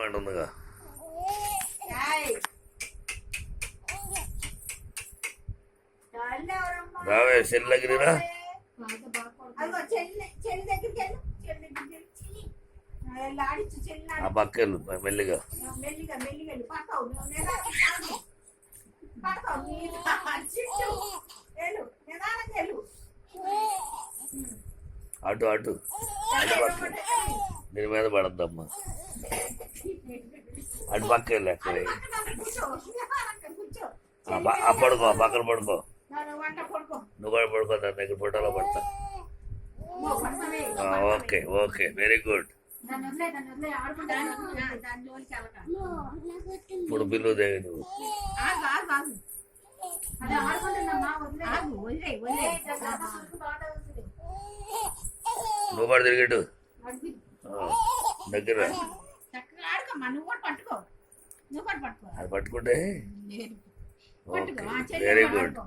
మాట ఉందిగా. రావే చెల్లి దగ్గర ఆ పక్క వెళ్ళు మెల్లిగా. అటు అటు అటు పక్క దీని మీద పడద్దమ్మా. అటు పక్క వెళ్ళి అక్కడ పడుకో, పక్కన పడుకో. నువ్వు కూడా పడుకో, దాని దగ్గర ఫోటోలో పడతా. Okay okay, very good. ఇప్పుడు బిల్లు దేవి నువ్వు నువ్వు కూడా తిరిగేటు దగ్గర అది పట్టుకుంటే వెరీ గుడ్.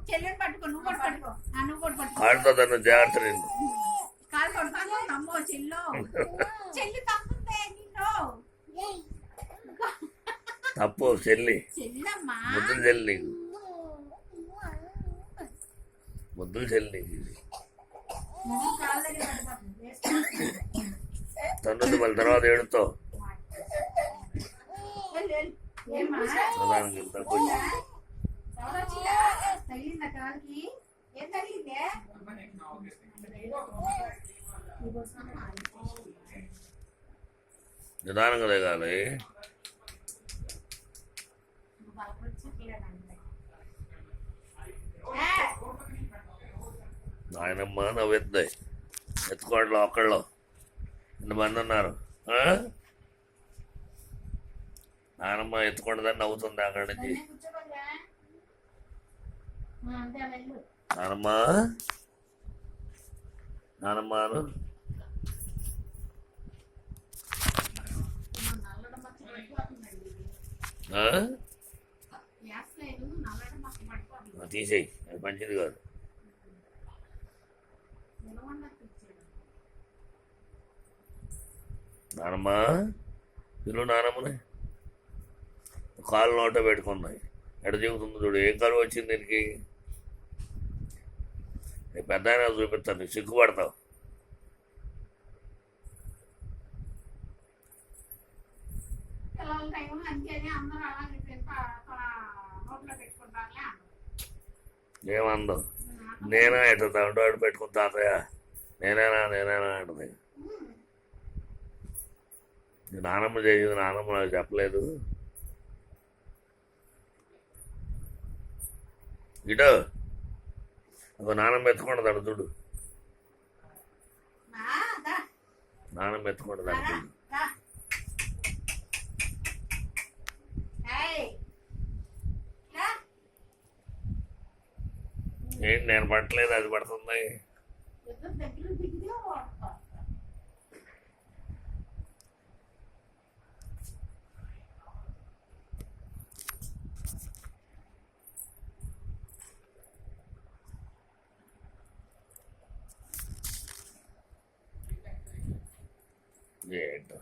ఆడుతో తను జాగ్రత్త. నిన్ను తప్పు చెల్లి, ముద్దులు చెల్లి నీకు, ముద్దులు చెల్లి నీకు. తను మళ్ళీ తర్వాత ఏడుతావు. నిదానంగా దిగాలి. నాయనమ్మ నవ్వెత్తాయి. ఎత్తుకోవడంలో ఒక్కళ్ళు ఎంతమంది ఉన్నారు. నానమ్మ ఎత్తుకుంటుందని నవ్వుతుంది అక్కడి నుంచి. నానమ్మ నానమ్మను తీసేయి, అది మంచిది కాదు. నానమ్మ పిల్లు నానమ్మని కాలు నోట పెట్టుకున్నాయి. ఎడ చెబుతుంది చూడు, ఏం కలువ వచ్చింది దీనికి. పెద్ద అయినా చూపిస్తాను, నీకు సిగ్గుపడతావు. ఏమందో నేనా ఎట్లా తండ్రి పెట్టుకుని తాతయ్య నేనేనా అంటుంది. నానమ్మ చేసింది, నానమ్మ నాకు చెప్పలేదు. ఇటో ఒక నానమ్మ ఎత్తుకుంటుంది చూడు, నానమ్మ ఎత్తుకుంటుంది చూడు. ఏంటి నేను పట్టలేదు, అది పడుతుంది. ఏంటో